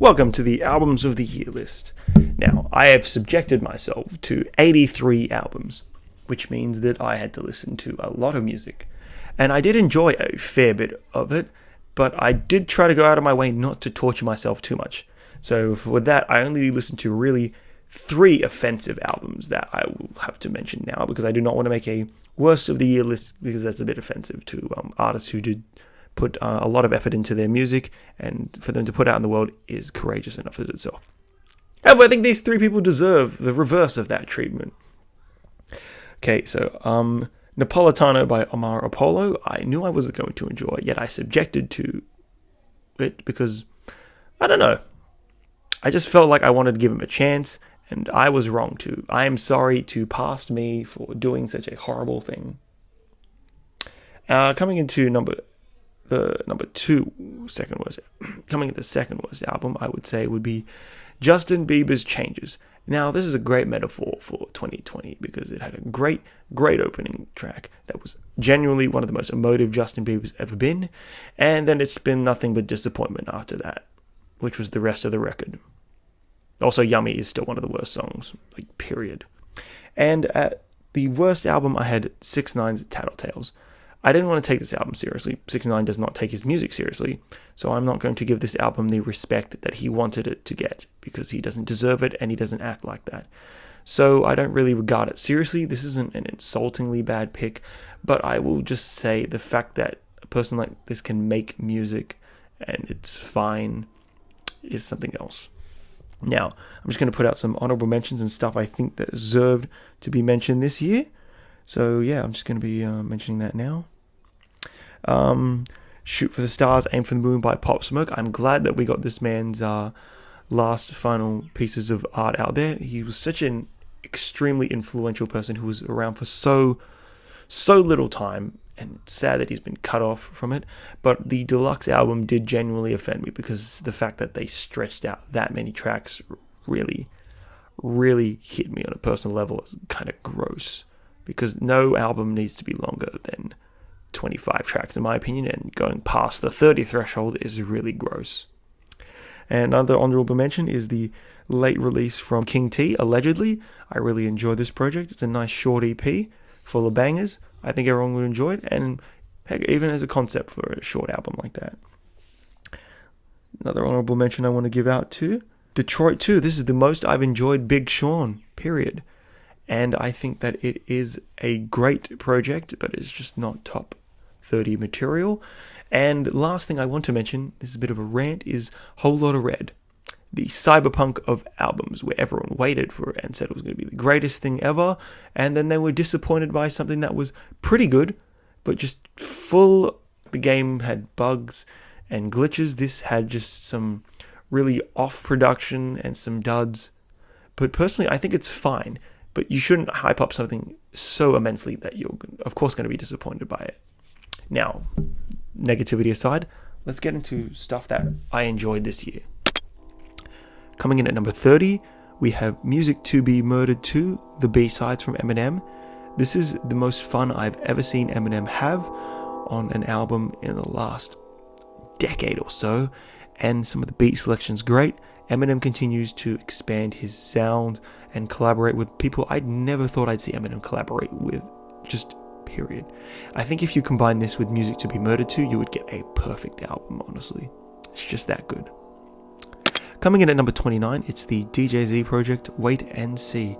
Welcome to the Albums of the Year list. Now, I have subjected myself to 83 albums, which means that I had to listen to a lot of music. And I did enjoy a fair bit of it, but I did try to go out of my way not to torture myself too much. So for that, I only listened to really 3 offensive albums that I will have to mention now, because I do not want to make a worst of the year list, because that's a bit offensive to artists who did put a lot of effort into their music, and for them to put out in the world is courageous enough as itself. However, I think these 3 people deserve the reverse of that treatment. Okay, so Napolitano by Omar Apollo, I knew I wasn't going to enjoy, yet I subjected to it because, I don't know, I just felt like I wanted to give him a chance, and I was wrong to. I am sorry to past me for doing such a horrible thing. Coming into coming at the second worst album, I would say would be Justin Bieber's Changes. Now, this is a great metaphor for 2020 because it had a great opening track that was genuinely one of the most emotive Justin Bieber's ever been, and then it's been nothing but disappointment after that, which was the rest of the record. Also, Yummy is still one of the worst songs, period. And at the worst album, I had 6ix9ine's Tattletales. I didn't want to take this album seriously. 6ix9ine does not take his music seriously, so I'm not going to give this album the respect that he wanted it to get, because he doesn't deserve it and he doesn't act like that. So I don't really regard it seriously. This isn't an insultingly bad pick, but I will just say the fact that a person like this can make music and it's fine is something else. Now, I'm just going to put out some honorable mentions and stuff I think that deserved to be mentioned this year. So yeah, I'm just going to be mentioning that now. Shoot for the Stars, Aim for the Moon by Pop Smoke. I'm glad that we got this man's last final pieces of art out there. He was such an extremely influential person who was around for so little time, and sad that he's been cut off from it. But the deluxe album did genuinely offend me, because the fact that they stretched out that many tracks really hit me on a personal level as kind of gross, because no album needs to be longer than 25 tracks in my opinion, and going past the 30 threshold is really gross. And another honorable mention is the late release from King T, Allegedly. I really enjoy this project. It's a nice short EP full of bangers. I think everyone would enjoy it, and heck, even as a concept for a short album like that. Another honorable mention I want to give out to Detroit 2. This is the most I've enjoyed Big Sean, period. And I think that it is a great project, but it's just not top 30 material. And last thing I want to mention, this is a bit of a rant, is Whole Lotta Red, the cyberpunk of albums, where everyone waited for it and said it was going to be the greatest thing ever, and then they were disappointed by something that was pretty good, but just full. The game had bugs and glitches. This had just some really off production and some duds. But personally, I think it's fine. But you shouldn't hype up something so immensely that you're, of course, going to be disappointed by it. Now, negativity aside, let's get into stuff that I enjoyed this year. Coming in at number 30, we have Music to Be Murdered 2, the B-sides from Eminem. This is the most fun I've ever seen Eminem have on an album in the last decade or so, and some of the beat selection's great. Eminem continues to expand his sound and collaborate with people I'd never thought I'd see Eminem collaborate with, just period. I think if you combine this with Music to Be Murdered 2, you would get a perfect album, honestly. It's just that good. Coming in at number 29, it's the DJ Z project, Wait and See.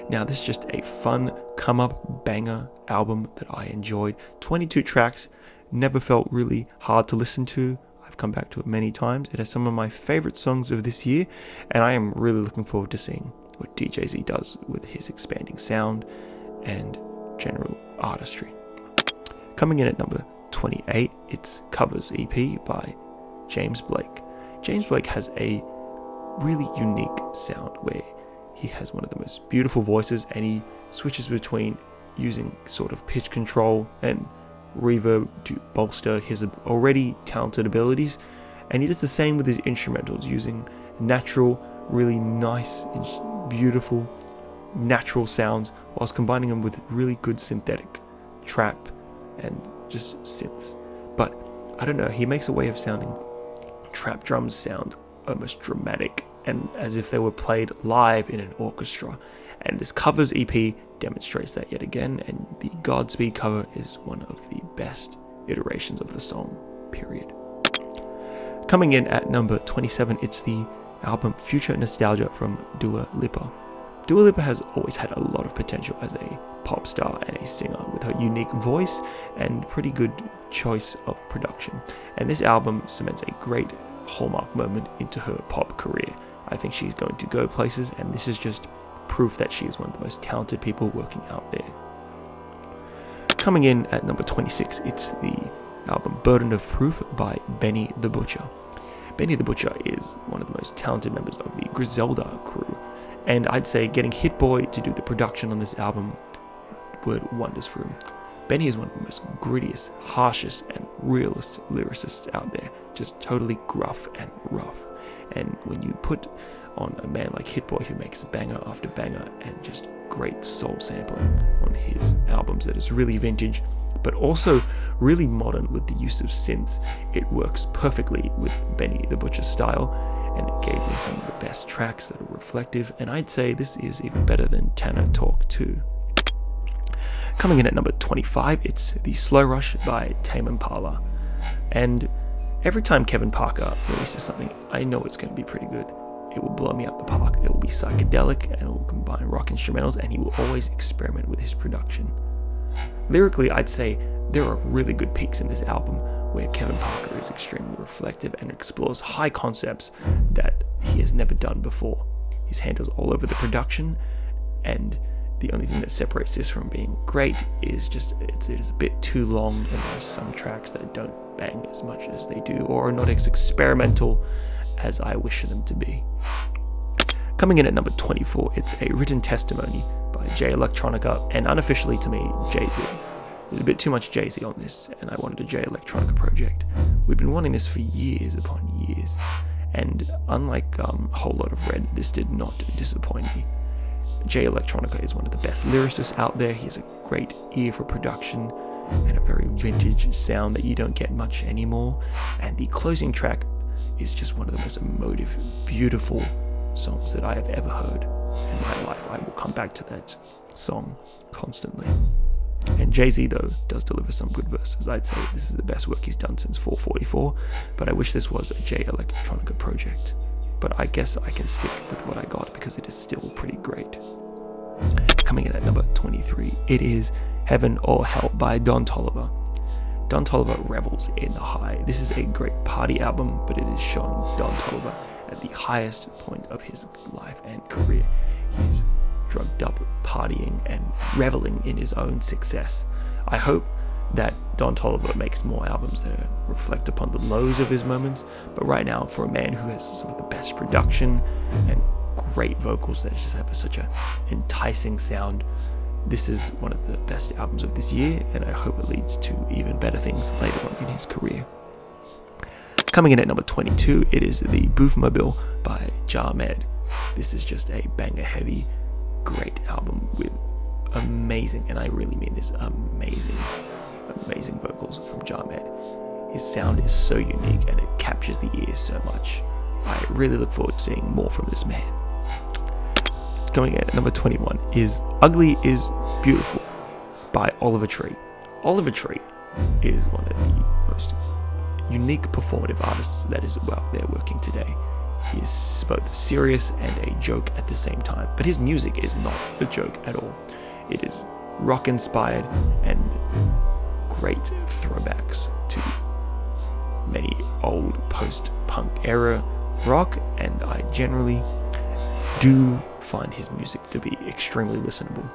Now, this is just a fun, come-up banger album that I enjoyed. 22 tracks, never felt really hard to listen to. I've come back to it many times. It has some of my favorite songs of this year, and I am really looking forward to seeing what DJ Z does with his expanding sound and general artistry. Coming in at number 28, it's Covers EP by James Blake. James Blake has a really unique sound where he has one of the most beautiful voices, and he switches between using sort of pitch control and reverb to bolster his already talented abilities, and he does the same with his instrumentals, using natural, really nice and beautiful natural sounds whilst combining them with really good synthetic trap and just synths. But I don't know, he makes a way of sounding trap drums sound almost dramatic and as if they were played live in an orchestra. And this covers EP demonstrates that yet again, and the Godspeed cover is one of the best iterations of the song, period. Coming in at number 27, it's the album Future Nostalgia from Dua Lipa. Dua Lipa has always had a lot of potential as a pop star and a singer with her unique voice and pretty good choice of production. And this album cements a great hallmark moment into her pop career. I think she's going to go places, and this is just proof that she is one of the most talented people working out there. Coming in at number 26, it's the album Burden of Proof by Benny the Butcher. Benny the Butcher is one of the most talented members of the Griselda crew, and I'd say getting Hit Boy to do the production on this album would wonders for him. Benny is one of the most grittiest, harshest, and realist lyricists out there, just totally gruff and rough. And when you put on a man like Hit Boy who makes banger after banger and just great soul sampling on his albums that is really vintage, but also really modern with the use of synths, it works perfectly with Benny the Butcher's style, and it gave me some of the best tracks that are reflective, and I'd say this is even better than Tana Talk 2. Coming in at number 25, it's The Slow Rush by Tame Impala. And every time Kevin Parker releases something, I know it's going to be pretty good. It will blow me out the park. It will be psychedelic, and it will combine rock instrumentals, and he will always experiment with his production. Lyrically, I'd say there are really good peaks in this album where Kevin Parker is extremely reflective and explores high concepts that he has never done before. His hand is all over the production, and the only thing that separates this from being great is just it is a bit too long, and there are some tracks that don't bang as much as they do or are not as experimental as I wish for them to be. Coming in at number 24, it's A Written Testimony by Jay Electronica, and unofficially to me, Jay-Z. There's a bit too much Jay-Z on this, and I wanted a Jay Electronica project. We've been wanting this for years upon years, and unlike a whole lot of Red, this did not disappoint me. Jay Electronica is one of the best lyricists out there. He has a great ear for production and a very vintage sound that you don't get much anymore, and the closing track is just one of the most emotive, beautiful songs that I have ever heard in my life. I will come back to that song constantly. And Jay-Z, though, does deliver some good verses. I'd say this is the best work he's done since 444, but I wish this was a Jay Electronica project. But I guess I can stick with what I got because it is still pretty great. Coming in at number 23, it is Heaven or Hell by Don Toliver. Don Toliver revels in the high. This is a great party album, but it is showing Don Toliver at the highest point of his life and career. He's drugged up, partying, and reveling in his own success. I hope that Don Toliver makes more albums that reflect upon the lows of his moments, but right now, for a man who has some of the best production and great vocals that just have such an enticing sound, this is one of the best albums of this year, and I hope it leads to even better things later on in his career. Coming in at number 22, it is The Boofmobile by Jah-Med. This is just a banger-heavy, great album with amazing, and I really mean this, amazing vocals from Jah-Med. His sound is so unique, and it captures the ear so much. I really look forward to seeing more from this man. Going at number 21 is Ugly is Beautiful by Oliver Tree. Oliver Tree is one of the most unique performative artists that is out there working today. He is both serious and a joke at the same time, but his music is not a joke at all. It is rock inspired and great throwbacks to many old post-punk era rock, and I generally do find his music to be extremely listenable.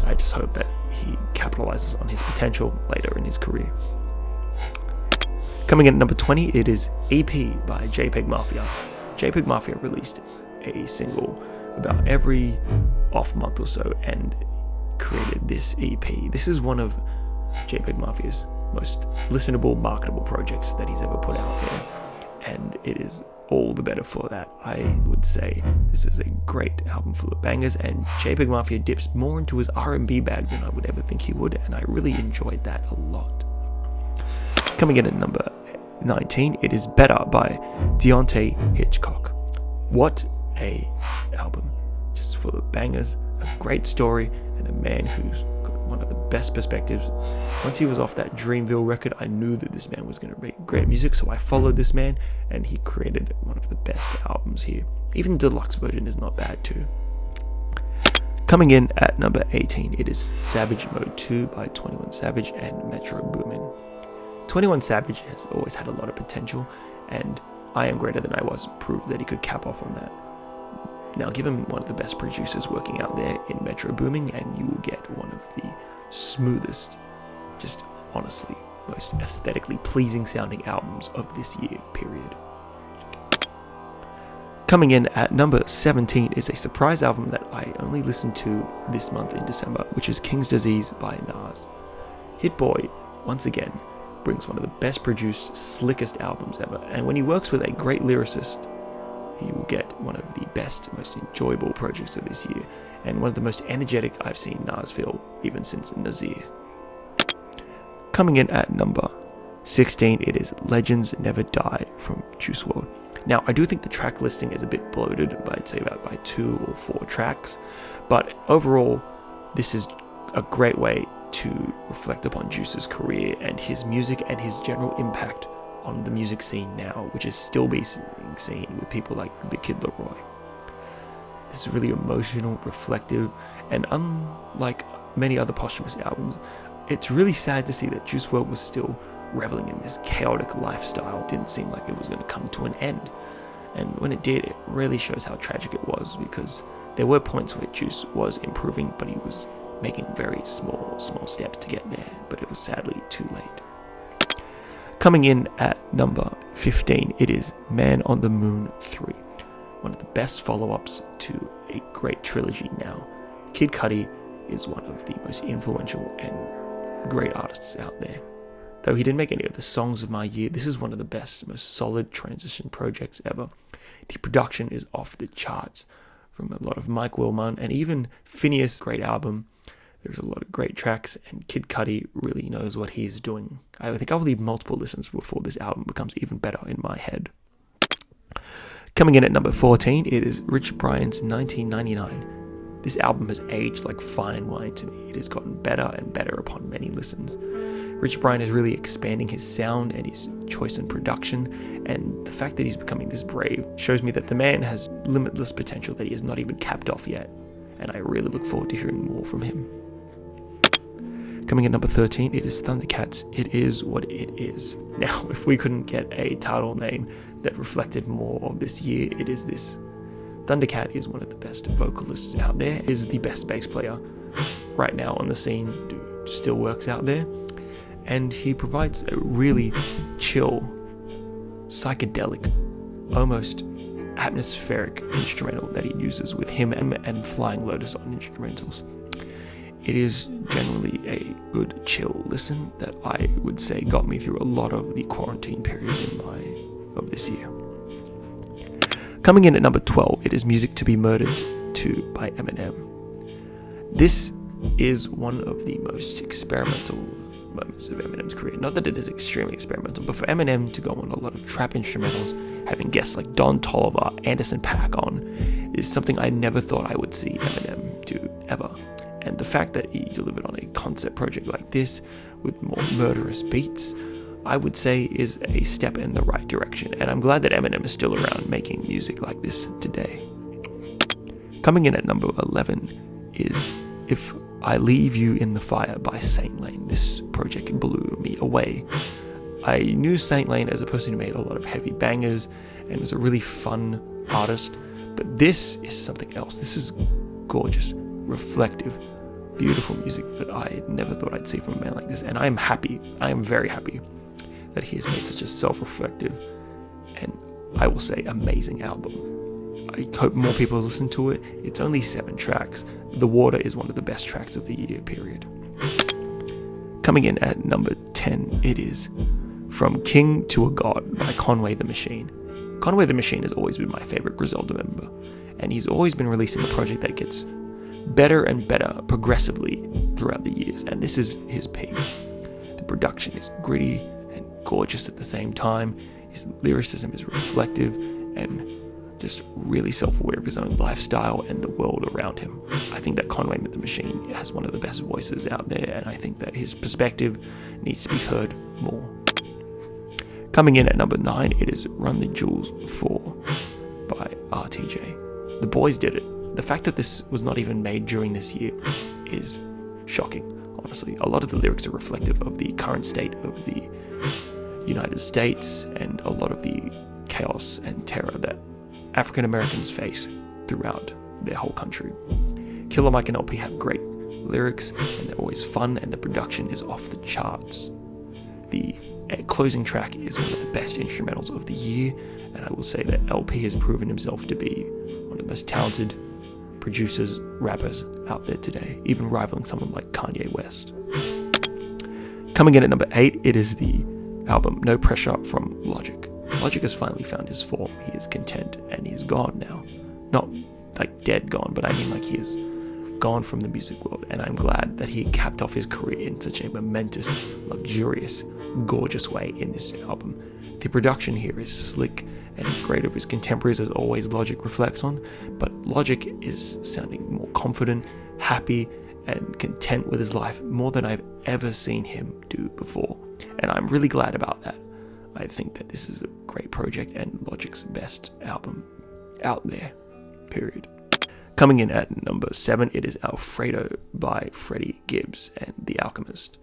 I just hope that he capitalizes on his potential later in his career. Coming in at number 20, it is EP by JPEG Mafia. JPEG Mafia released a single about every off month or so and created this EP. This is one of JPEG Mafia's most listenable, marketable projects that he's ever put out there, and it is all the better for that. I would say this is a great album full of bangers, and JPEG Mafia dips more into his R&B bag than I would ever think he would, and I really enjoyed that a lot. Coming in at number 19, it is Better by Deontay Hitchcock. What a album. Just full of bangers, a great story, and a man who's got one of the best perspectives. Once he was off that Dreamville record, I knew that this man was going to make great music, so I followed this man, and he created one of the best albums here. Even the deluxe version is not bad too. Coming in at number 18, it is Savage Mode 2 by 21 Savage and Metro Boomin. 21 Savage has always had a lot of potential, and I Am Greater Than I Was proved that he could cap off on that. Now give him one of the best producers working out there in Metro Boomin, and you will get one of the smoothest, just honestly, most aesthetically pleasing sounding albums of this year, period. Coming in at number 17 is a surprise album that I only listened to this month in December, which is King's Disease by Nas. Hit Boy, once again, brings one of the best produced, slickest albums ever, and when he works with a great lyricist, he will get one of the best, most enjoyable projects of this year, and one of the most energetic I've seen Nas feel, even since Nasir. Coming in at number 16, it is Legends Never Die from Juice WRLD. Now, I do think the track listing is a bit bloated, but I'd say about by 2 or 4 tracks, but overall, this is a great way to reflect upon Juice's career and his music and his general impact on the music scene now, which is still being seen with people like The Kid Laroi. This is really emotional, reflective, and unlike many other posthumous albums, it's really sad to see that Juice WRLD was still reveling in this chaotic lifestyle. It didn't seem like it was going to come to an end, and when it did, it really shows how tragic it was, because there were points where Juice was improving, but he was making very small steps to get there, but it was sadly too late. Coming in at number 15, it is Man on the Moon 3, one of the best follow-ups to a great trilogy now. Kid Cudi is one of the most influential and great artists out there. Though he didn't make any of the songs of my year, this is one of the best, most solid transition projects ever. The production is off the charts from a lot of Mike Willman and even Phineas, great album. There's a lot of great tracks, and Kid Cudi really knows what he's doing. I think I'll leave multiple listens before this album becomes even better in my head. Coming in at number 14, it is Rich Brian's 1999. This album has aged like fine wine to me. It has gotten better and better upon many listens. Rich Brian is really expanding his sound and his choice in production, and the fact that he's becoming this brave shows me that the man has limitless potential that he has not even capped off yet, and I really look forward to hearing more from him. Coming at number 13, it is Thundercats, It Is What It Is. Now, if we couldn't get a title name that reflected more of this year, it is this. Thundercat is one of the best vocalists out there, is the best bass player right now on the scene, still works out there, and he provides a really chill, psychedelic, almost atmospheric instrumental that he uses with him and Flying Lotus on instrumentals. It is generally a good chill listen that I would say got me through a lot of the quarantine period of this year. Coming in at number 12, it is Music to Be Murdered 2 by Eminem. This is one of the most experimental moments of Eminem's career. Not that it is extremely experimental, but for Eminem to go on a lot of trap instrumentals, having guests like Don Toliver, Anderson .Paak on, is something I never thought I would see Eminem do ever. And the fact that he delivered on a concept project like this with more murderous beats, I would say is a step in the right direction. And I'm glad that Eminem is still around making music like this today. Coming in at number 11 is If I Leave You in the Fire by Saint Lane. This project blew me away. I knew Saint Lane as a person who made a lot of heavy bangers and was a really fun artist, but this is something else. This is gorgeous, reflective, beautiful music that I never thought I'd see from a man like this, and I am very happy that he has made such a self-reflective and, I will say, amazing album. I hope more people listen to it. It's only 7 tracks. The Water is one of the best tracks of the year, period. Coming in at number 10, it is From King to a God by Conway the Machine. Conway the Machine has always been my favorite Griselda member, and he's always been releasing a project that gets better and better progressively throughout the years, and this is his peak. The production is gritty and gorgeous at the same time. His lyricism is reflective and just really self-aware of his own lifestyle and the world around him. I think that Conway the Machine has one of the best voices out there, and I think that his perspective needs to be heard more. Coming in at number 9, it is Run the Jewels 4 by RTJ. The boys did it. The fact that this was not even made during this year is shocking, honestly. A lot of the lyrics are reflective of the current state of the United States and a lot of the chaos and terror that African Americans face throughout their whole country. Killer Mike and LP have great lyrics, and they're always fun, and the production is off the charts. The closing track is one of the best instrumentals of the year, and I will say that LP has proven himself to be one of the most talented producers, rappers out there today, even rivaling someone like Kanye West. Coming in at number 8, it is the album No Pressure from Logic. Logic has finally found his form. He is content, and he's gone now. Not like dead gone, but I mean like he is gone from the music world, and I'm glad that he capped off his career in such a momentous, luxurious, gorgeous way in this album. The production here is slick and great of his contemporaries, as always Logic reflects on, but Logic is sounding more confident, happy, and content with his life more than I've ever seen him do before, and I'm really glad about that. I think that this is a great project and Logic's best album out there, period. Coming in at number 7, it is Alfredo by Freddie Gibbs and The Alchemist.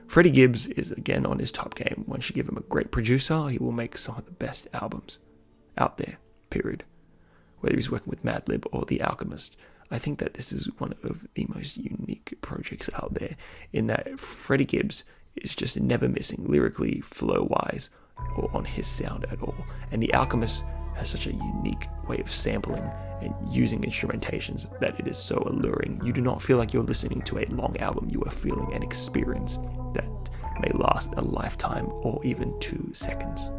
Freddie Gibbs is again on his top game. Once you give him a great producer, he will make some of the best albums out there, period. Whether he's working with Madlib or The Alchemist, I think that this is one of the most unique projects out there, in that Freddie Gibbs is just never missing lyrically, flow-wise, or on his sound at all. And The Alchemist has such a unique way of sampling and using instrumentations that it is so alluring. You do not feel like you're listening to a long album. You are feeling an experience that may last a lifetime or even 2 seconds.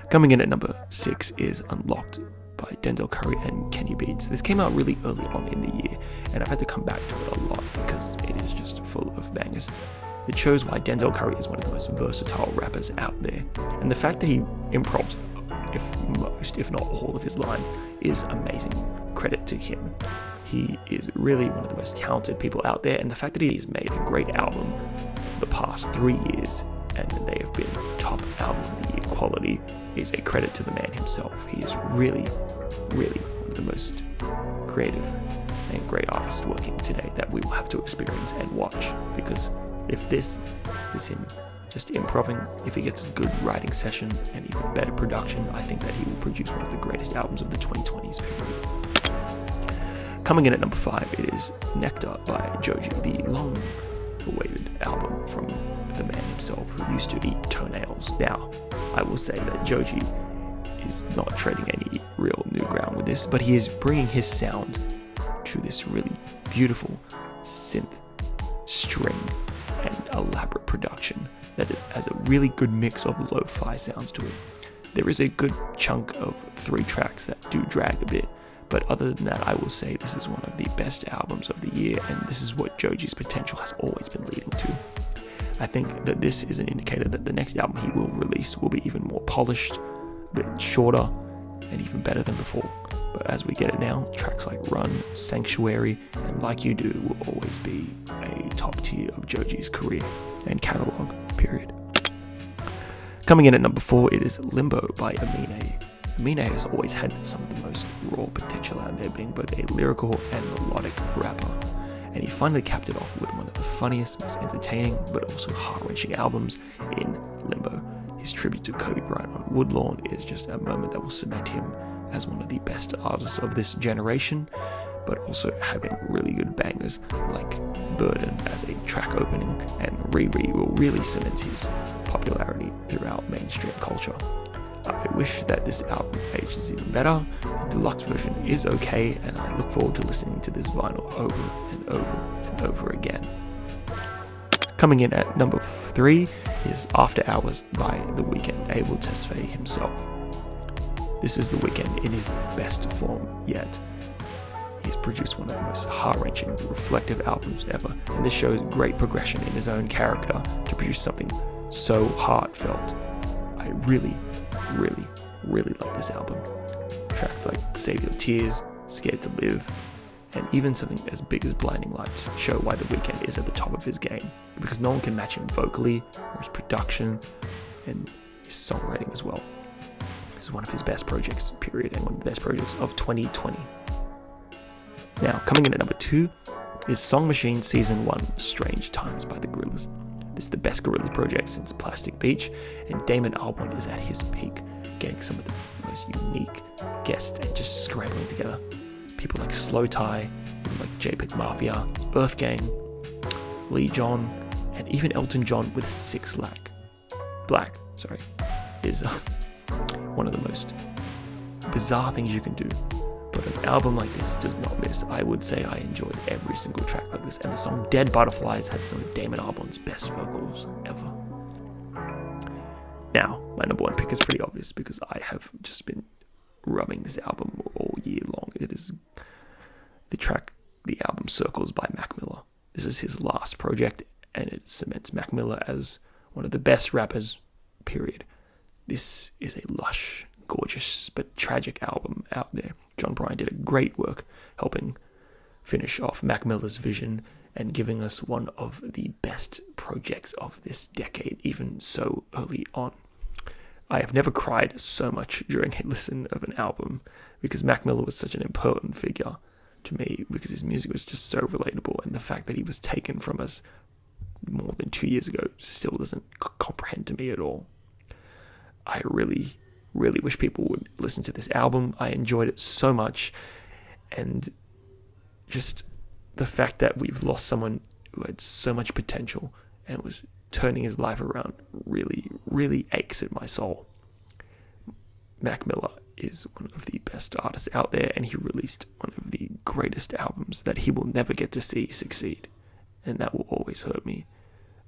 Coming in at number 6 is Unlocked by Denzel Curry and Kenny Beats. This came out really early on in the year, and I've had to come back to it a lot because it is just full of bangers. It shows why Denzel Curry is one of the most versatile rappers out there, and the fact that he improvs if not all of his lines is amazing. Credit to him. He is really one of the most talented people out there, and the fact that he has made a great album for the past 3 years and they have been top album of the year quality is a credit to the man himself. He is really, really one of the most creative and great artists working today that we will have to experience and watch, because if this is him just improving, if he gets a good writing session and even better production, I think that he will produce one of the greatest albums of the 2020s period. Coming in at number 5, it is Nectar by Joji, the long-awaited album from the man himself who used to eat toenails. Now, I will say that Joji is not treading any real new ground with this, but he is bringing his sound to this really beautiful synth string and elaborate production that it has a really good mix of lo-fi sounds to it. There is a good chunk of 3 tracks that do drag a bit, but other than that, I will say this is one of the best albums of the year, and this is what Joji's potential has always been leading to. I think that this is an indicator that the next album he will release will be even more polished, a bit shorter, and even better than before. But as we get it now, tracks like Run, Sanctuary, and Like You Do will always be a top tier of Joji's career and catalogue, period. Coming in at number 4, it is Limbo by Amine. Amine has always had some of the most raw potential out there, being both a lyrical and melodic rapper. And he finally capped it off with one of the funniest, most entertaining, but also heart-wrenching albums in Limbo. His tribute to Kobe Bryant on Woodlawn is just a moment that will cement him as one of the best artists of this generation, but also having really good bangers like Burden as a track opening, and Riri will really cement his popularity throughout mainstream culture. I wish that this album ages even better. The deluxe version is okay, and I look forward to listening to this vinyl over and over and over again. Coming in at number 3 is After Hours by The Weeknd, Abel Tesfaye himself. This is The Weeknd in his best form yet. He's produced one of the most heart-wrenching, reflective albums ever, and this shows great progression in his own character to produce something so heartfelt. I really, really, really love this album. Tracks like Save Your Tears, Scared to Live, and even something as big as Blinding Lights show why The Weeknd is at the top of his game, because no one can match him vocally, or his production, and his songwriting as well. This is one of his best projects, period, and one of the best projects of 2020. Now, coming in at number 2 is Song Machine Season 1, Strange Times by the Gorillaz. This is the best Gorillaz project since Plastic Beach, and Damon Albarn is at his peak, getting some of the most unique guests and just scrambling together. People like Slow Tie, people like JPEG Mafia, Earth Gang, Lee John, and even Elton John with Six Black, is one of the most bizarre things you can do. But an album like this does not miss. I would say I enjoyed every single track like this, and the song Dead Butterflies has some of Damon Albarn's best vocals ever. Now, my number 1 pick is pretty obvious because I have just been rubbing this album all year long. It is the album Circles by Mac Miller. This is his last project, and it cements Mac Miller as one of the best rappers, period. This is a lush, gorgeous, but tragic album out there. John Bryan did a great work helping finish off Mac Miller's vision and giving us one of the best projects of this decade, even so early on. I have never cried so much during a listen of an album because Mac Miller was such an important figure to me, because his music was just so relatable, and the fact that he was taken from us more than 2 years ago still doesn't comprehend to me at all. I really, really wish people would listen to this album. I enjoyed it so much, and just the fact that we've lost someone who had so much potential and was turning his life around really, really aches at my soul. Mac Miller is one of the best artists out there, and he released one of the greatest albums that he will never get to see succeed, and that will always hurt me,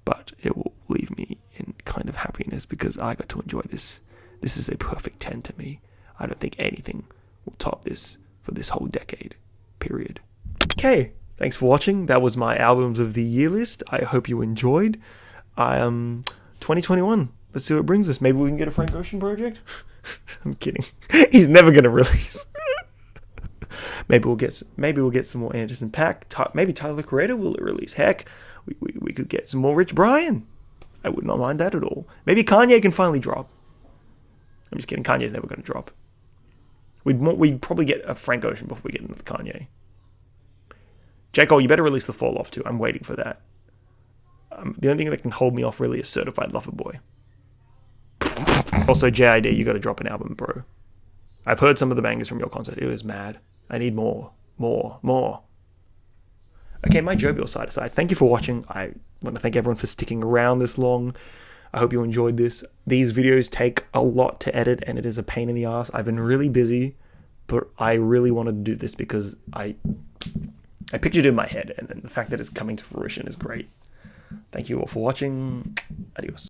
but it will leave me in kind of happiness because I got to enjoy this. This is a perfect 10 to me. I don't think anything will top this for this whole decade, period. Okay, thanks for watching. That was my albums of the year list. I hope you enjoyed. 2021. Let's see what it brings us. Maybe we can get a Frank Ocean project. I'm kidding. He's never gonna release. Maybe we'll get some more Anderson .Paak. Maybe Tyler Creator will release. Heck, we could get some more Rich Brian. I would not mind that at all. Maybe Kanye can finally drop. I'm just kidding. Kanye's never going to drop. We'd probably get a Frank Ocean before we get into Kanye. J. Cole, you better release The Fall Off too. I'm waiting for that. The only thing that can hold me off really is Certified Lover Boy. Also, JID, you got to drop an album, bro. I've heard some of the bangers from your concert. It was mad. I need more. Okay, my jovial side aside, thank you for watching. I want to thank everyone for sticking around this long. I hope you enjoyed this. These videos take a lot to edit, and it is a pain in the ass. I've been really busy, but I really wanted to do this because I pictured it in my head, and then the fact that it's coming to fruition is great. Thank you all for watching. Adios.